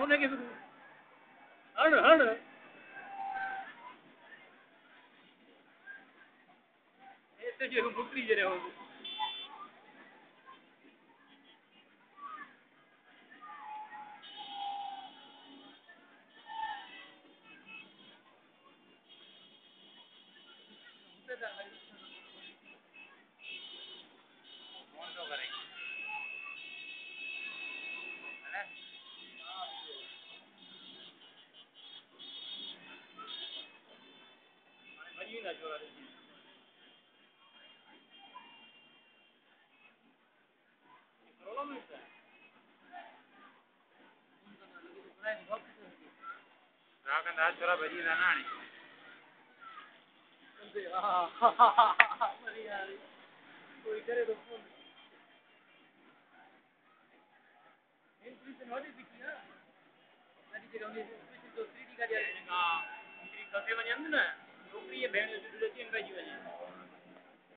होने के हण हण ऐसे जो मुकरी जरे हो छोरा भजी ना नानी कोई करे तो फोन इंट्यूशन वाली दिखी ना नदी जगह में जो 3D का दिया हां 3D कसे वजन ना नौकरी ये भेण जो 3 भाई जी